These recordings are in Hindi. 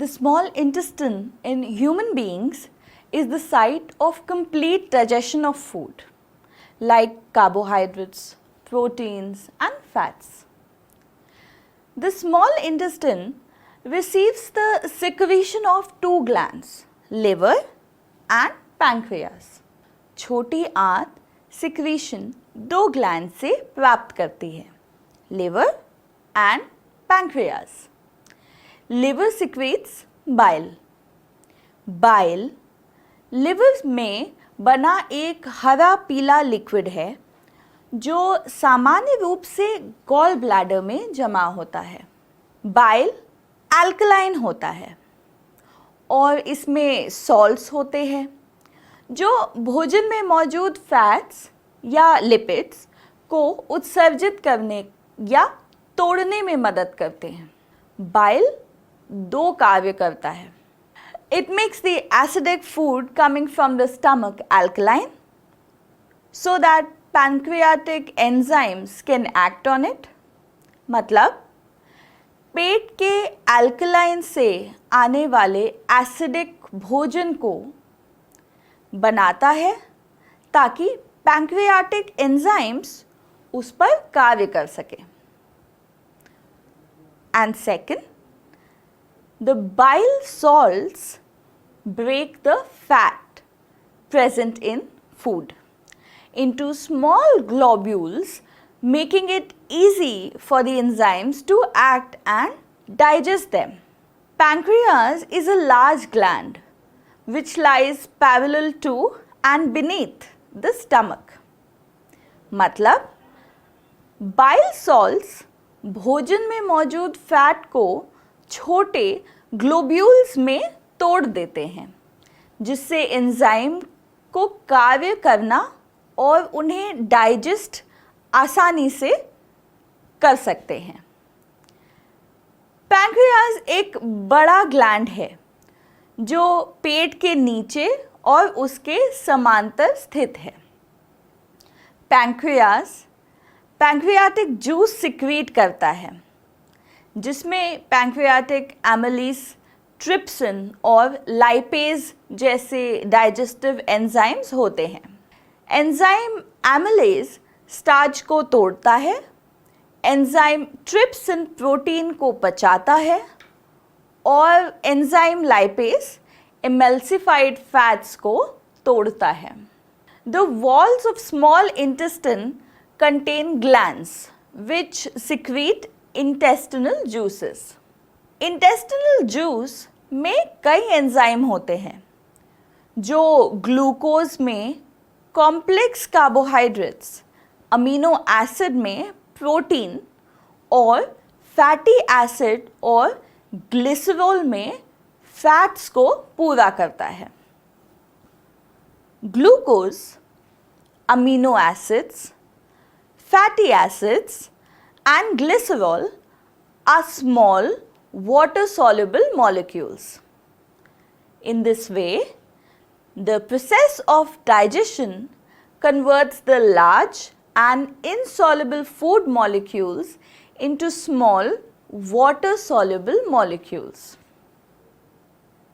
The small intestine in human beings is the site of complete digestion of food, like carbohydrates, proteins, and fats. The small intestine receives the secretion of two glands, liver and pancreas. छोटी आंत secretion दो ग्लैंड से प्राप्त करती है, liver and pancreas. Liver secretes bile. Bile liver में बना एक हरा पीला लिक्विड है जो सामान्य रूप से गॉल ब्लैडर में जमा होता है. बाइल अल्कलाइन होता है और इसमें सॉल्ट्स होते हैं जो भोजन में मौजूद फैट्स या लिपिड्स को उत्सर्जित करने या तोड़ने में मदद करते हैं. बाइल दो कार्य करता है. It makes the acidic food coming from the stomach alkaline so that pancreatic enzymes can act on it. मतलब पेट के अल्कलाइन से आने वाले एसिडिक भोजन को बनाता है ताकि पैंक्रियाटिक एंजाइम्स उस पर कार्य कर सके. And second, the bile salts break the fat present in food into small globules, making it easy for the enzymes to act and digest them. Pancreas is a large gland which lies parallel to and beneath the stomach. मतलब bile salts भोजन में मौजूद फैट को छोटे ग्लोब्यूल्स में तोड़ देते हैं जिससे एंजाइम को कार्य करना और उन्हें डाइजेस्ट आसानी से कर सकते हैं. पैंक्रियाज एक बड़ा ग्लैंड है जो पेट के नीचे और उसके समांतर स्थित है. पैंक्रियाज पैंक्रियाटिक जूस सिक्रीट करता है जिसमें पैंक्रियाटिक एमिलीज, ट्रिप्सिन और लाइपेज जैसे डाइजेस्टिव एंजाइम्स होते हैं. एंजाइम एमिलेज स्टार्च को तोड़ता है, एंजाइम ट्रिप्सिन प्रोटीन को पचाता है और एंजाइम लाइपेज एमल्सिफाइड फैट्स को तोड़ता है. The walls of small intestine contain glands which secrete intestinal juices. Intestinal juice में कई एंजाइम होते हैं जो ग्लूकोज में कॉम्प्लेक्स कार्बोहाइड्रेट्स, अमीनो एसिड में प्रोटीन और फैटी एसिड और ग्लिसरॉल में फैट्स को पूरा करता है. Glucose, amino acids, fatty acids and glycerol are small water-soluble molecules. In this way, the process of digestion converts the large and insoluble food molecules into small water-soluble molecules.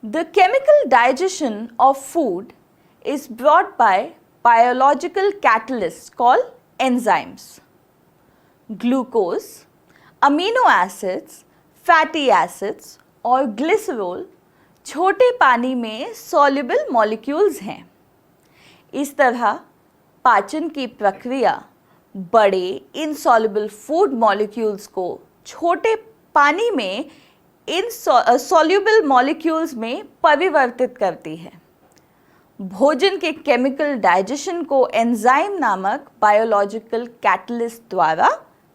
The chemical digestion of food is brought by biological catalysts called enzymes. Glucose, amino acids, fatty acids और ग्लिसरॉल छोटे पानी में soluble molecules हैं. इस तरह पाचन की प्रक्रिया बड़े insoluble food molecules को छोटे पानी में insoluble molecules में परिवर्तित करती है. भोजन के केमिकल डाइजेशन को एंजाइम नामक बायोलॉजिकल कैटलिस्ट द्वारा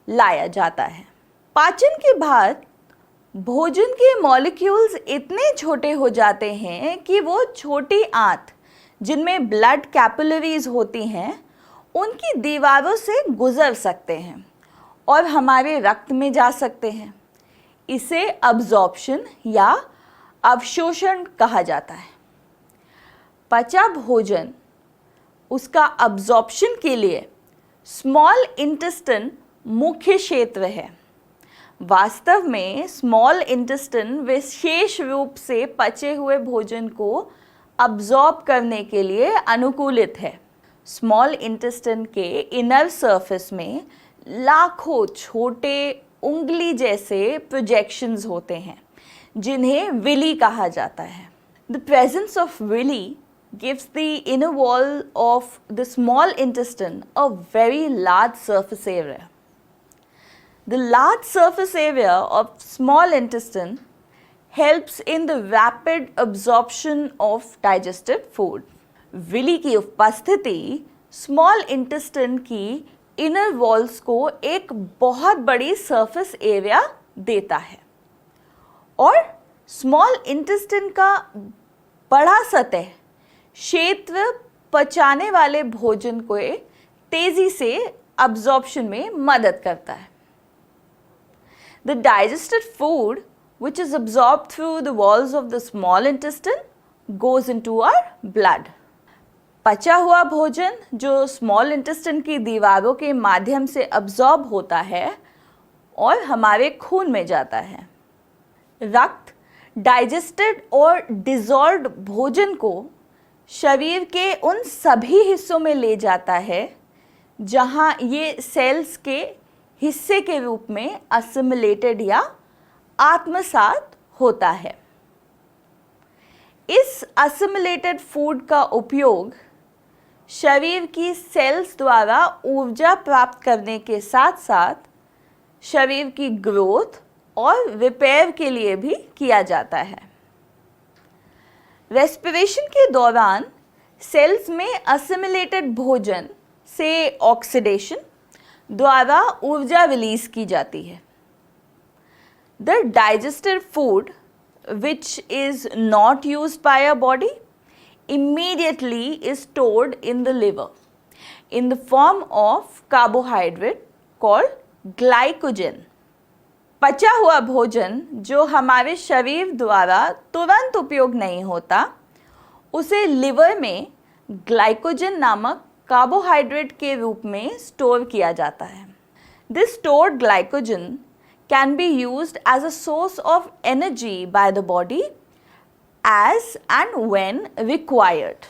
लाया जाता है. पाचन के बाद भोजन के मॉलिक्यूल्स इतने छोटे हो जाते हैं कि वो छोटी आंत जिनमें ब्लड कैपिलरीज होती हैं उनकी दीवारों से गुजर सकते हैं और हमारे रक्त में जा सकते हैं. इसे अब्जॉर्प्शन या अवशोषण कहा जाता है. पचा भोजन उसका अब्जॉर्प्शन के लिए स्मॉल इंटेस्टाइन मुख्य क्षेत्र है. वास्तव में स्मॉल इंटेस्टाइन विशेष रूप से पचे हुए भोजन को अब्जॉर्ब करने के लिए अनुकूलित है। स्मॉल इंटेस्टाइन के इनर सरफेस में लाखों छोटे उंगली जैसे प्रोजेक्शंस होते हैं जिन्हें विली कहा जाता है। The presence of villi gives the inner wall of the small intestine a very large surface area. The large surface area of small intestine helps in the rapid absorption of digested food. Villi की उपस्थिति small intestine की inner walls को एक बहुत बड़ी surface area देता है और small intestine का बड़ा सतह क्षेत्र पचाने वाले भोजन को तेजी से अब्जॉर्प्शन में मदद करता है। The digested food which is absorbed through the walls of the small intestine goes into our blood. पचा हुआ भोजन जो स्मॉल इंटेस्टाइन की दीवारों के माध्यम से अब्जॉर्ब होता है और हमारे खून में जाता है। रक्त डाइजेस्टेड और डिसॉल्व्ड भोजन को शरीर के उन सभी हिस्सों में ले जाता है जहां ये सेल्स के हिस्से के रूप में असिमिलेटेड या आत्मसात होता है। इस असिमिलेटेड फूड का उपयोग शरीर की सेल्स द्वारा ऊर्जा प्राप्त करने के साथ साथ शरीर की ग्रोथ और रिपेयर के लिए भी किया जाता है। रेस्पिरेशन के दौरान सेल्स में असिमिलेटेड भोजन से ऑक्सीडेशन द्वारा ऊर्जा रिलीज की जाती है। The digested food which is not used by our body immediately is stored in the liver in the form of carbohydrate called glycogen. पचा हुआ भोजन जो हमारे शरीर द्वारा तुरंत उपयोग नहीं होता उसे लिवर में ग्लाइकोजन नामक कार्बोहाइड्रेट के रूप में स्टोर किया जाता है। This stored glycogen can be used as a source of energy by the body as and when required.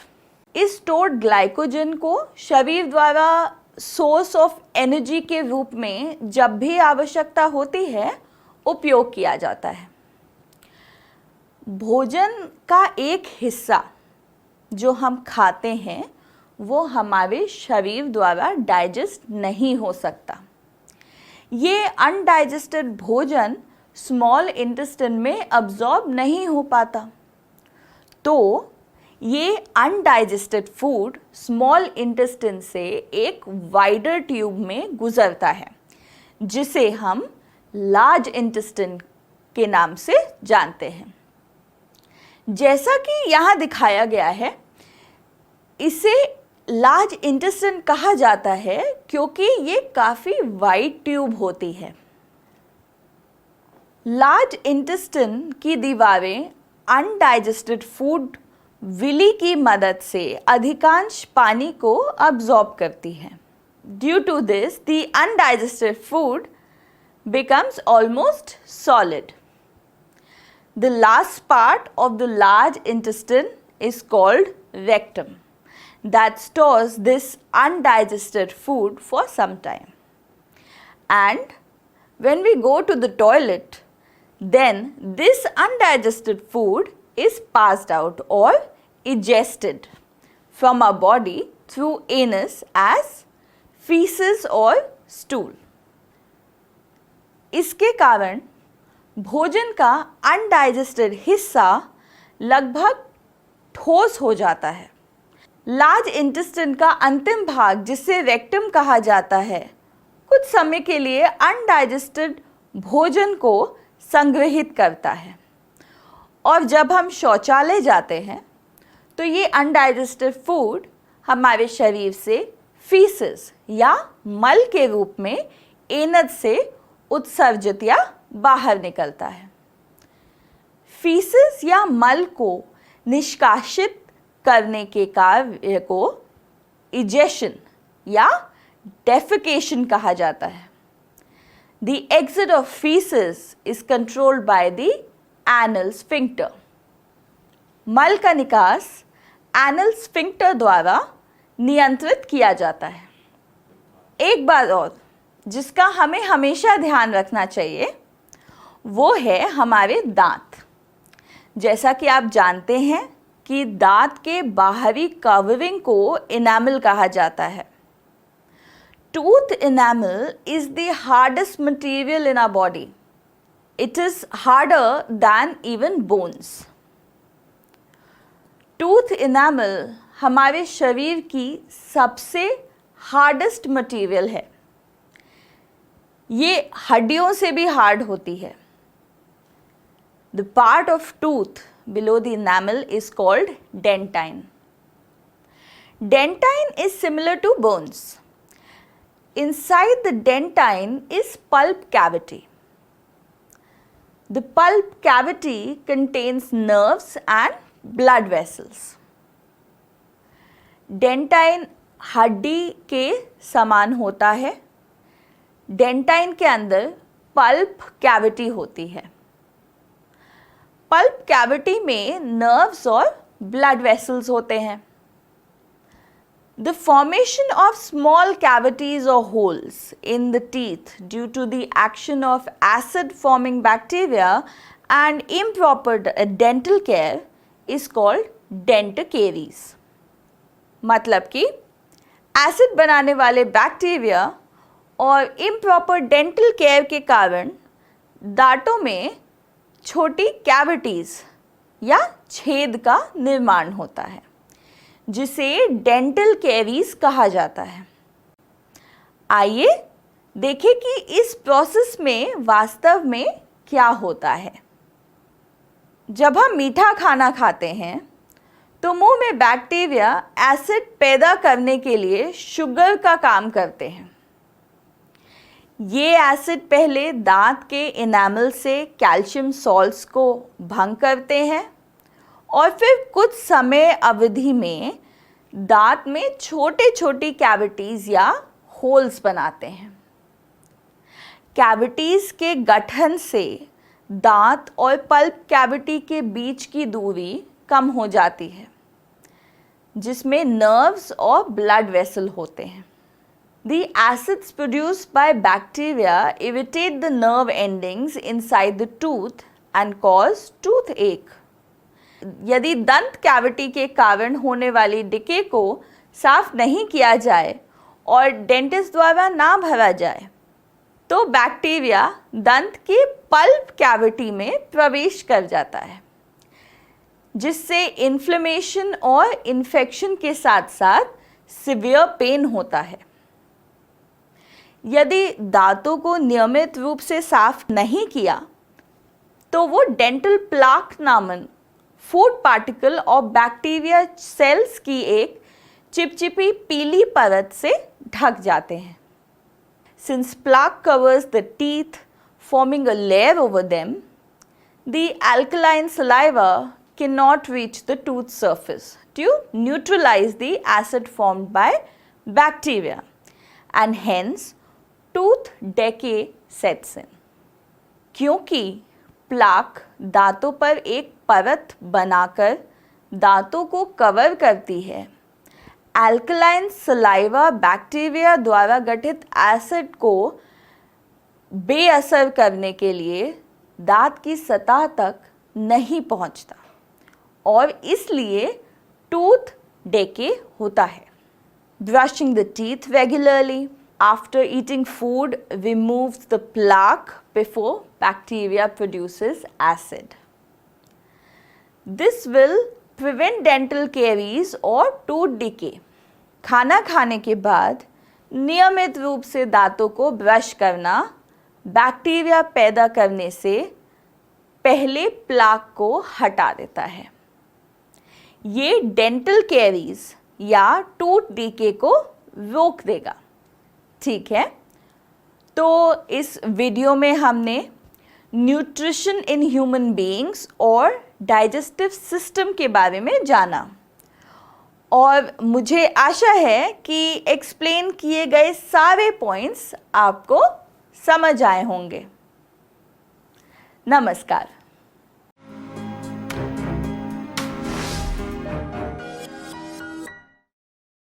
इस stored glycogen को शरीर द्वारा source of energy के रूप में जब भी आवश्यकता होती है उपयोग किया जाता है। भोजन का एक हिस्सा जो हम खाते हैं वो हमारे शरीर द्वारा डाइजेस्ट नहीं हो सकता। ये अनडाइजेस्टेड भोजन स्मॉल इंटेस्टाइन में अब्जॉर्ब नहीं हो पाता, तो ये अनडाइजेस्टेड फूड स्मॉल इंटेस्टाइन से एक वाइडर ट्यूब में गुजरता है जिसे हम लार्ज इंटेस्टाइन के नाम से जानते हैं। जैसा कि यहाँ दिखाया गया है, इसे लार्ज इंटेस्टाइन कहा जाता है क्योंकि ये काफ़ी वाइड ट्यूब होती है। लार्ज इंटेस्टाइन की दीवारें अनडाइजेस्टेड फूड विली की मदद से अधिकांश पानी को अब्जॉर्ब करती हैं। Due to this the undigested food becomes almost solid. The last part of the large intestine is called rectum that stores this undigested food for some time. And when we go to the toilet, then this undigested food is passed out or egested from our body through anus as feces or stool. इसके कारण भोजन का अनडाइजेस्टेड हिस्सा लगभग ठोस हो जाता है। लार्ज इंटेस्टाइन का अंतिम भाग जिसे रेक्टम कहा जाता है कुछ समय के लिए अनडाइजेस्टेड भोजन को संग्रहित करता है और जब हम शौचालय जाते हैं तो ये अनडाइजेस्टेड फूड हमारे शरीर से फीसेस या मल के रूप में एनस से उत्सर्जित या बाहर निकलता है। फीसेस या मल को निष्कासित करने के कार्य को इजेशन या डेफिकेशन कहा जाता है। The exit of feces is controlled by the anal sphincter. मल का निकास एनल स्फिंक्टर द्वारा नियंत्रित किया जाता है। एक बात और जिसका हमें हमेशा ध्यान रखना चाहिए वो है हमारे दांत। जैसा कि आप जानते हैं कि दांत के बाहरी कवरिंग को इनामल कहा जाता है। Tooth enamel is the hardest material in our body. It is harder than even bones. Tooth enamel हमारे शरीर की सबसे हार्डेस्ट मटेरियल है। ये हड्डियों से भी हार्ड होती है। The part of tooth below the enamel is called dentine. Dentine is similar to bones. Inside the dentine is pulp cavity. The pulp cavity contains nerves and blood vessels. Dentine हड्डी के समान होता है। डेंटाइन के अंदर पल्प कैविटी होती है। पल्प कैविटी में नर्व्स और ब्लड वेसल्स होते हैं। The formation of small cavities or holes in the teeth due to the action of acid-forming bacteria and improper dental care is called dentacaries. मतलब कि एसिड बनाने वाले बैक्टीरिया और improper dental care के कारण दांतों में छोटी कैविटीज़ या छेद का निर्माण होता है जिसे डेंटल कैरीज कहा जाता है। आइए देखें कि इस प्रोसेस में वास्तव में क्या होता है। जब हम मीठा खाना खाते हैं तो मुंह में बैक्टीरिया एसिड पैदा करने के लिए शुगर का काम करते हैं। ये एसिड पहले दांत के इनामल से कैल्शियम सॉल्ट्स को भंग करते हैं और फिर कुछ समय अवधि में दांत में छोटे छोटी कैविटीज़ या होल्स बनाते हैं। कैविटीज़ के गठन से दांत और पल्प कैविटी के बीच की दूरी कम हो जाती है जिसमें नर्व्स और ब्लड वेसल होते हैं। The acids produced by bacteria irritate the nerve endings inside the tooth and cause toothache. यदि दंत कैविटी के कारण होने वाली डिके को साफ नहीं किया जाए और डेंटिस्ट द्वारा ना भरा जाए तो बैक्टीरिया दंत के पल्प कैविटी में प्रवेश कर जाता है जिससे इन्फ्लेमेशन और इन्फेक्शन के साथ साथ सिवियर पेन होता है। यदि दांतों को नियमित रूप से साफ नहीं किया तो वो डेंटल प्लाक नामक फूड पार्टिकल और बैक्टीरिया सेल्स की एक चिपचिपी पीली परत से ढक जाते हैं। Since plaque covers the teeth, forming a layer over them, the alkaline saliva cannot reach the tooth surface to neutralize the acid formed by bacteria, and hence tooth decay sets in. क्योंकि प्लाक दांतों पर एक परत बनाकर दांतों को कवर करती है, अल्कलाइन सलाइवा बैक्टीरिया द्वारा गठित एसिड को बेअसर करने के लिए दांत की सतह तक नहीं पहुंचता और इसलिए टूथ डेके होता है। Brushing the teeth regularly after eating food removes the plaque before bacteria produces acid. This will prevent dental caries और tooth decay. खाना खाने के बाद नियमित रूप से दांतों को ब्रश करना बैक्टीरिया पैदा करने से पहले प्लाक को हटा देता है। ये डेंटल कैरीज या टूथ डीके को रोक देगा। ठीक है, तो इस वीडियो में हमने न्यूट्रिशन इन ह्यूमन बीइंग्स और डाइजेस्टिव सिस्टम के बारे में जाना और मुझे आशा है कि एक्सप्लेन किए गए सारे पॉइंट्स आपको समझ आए होंगे। नमस्कार।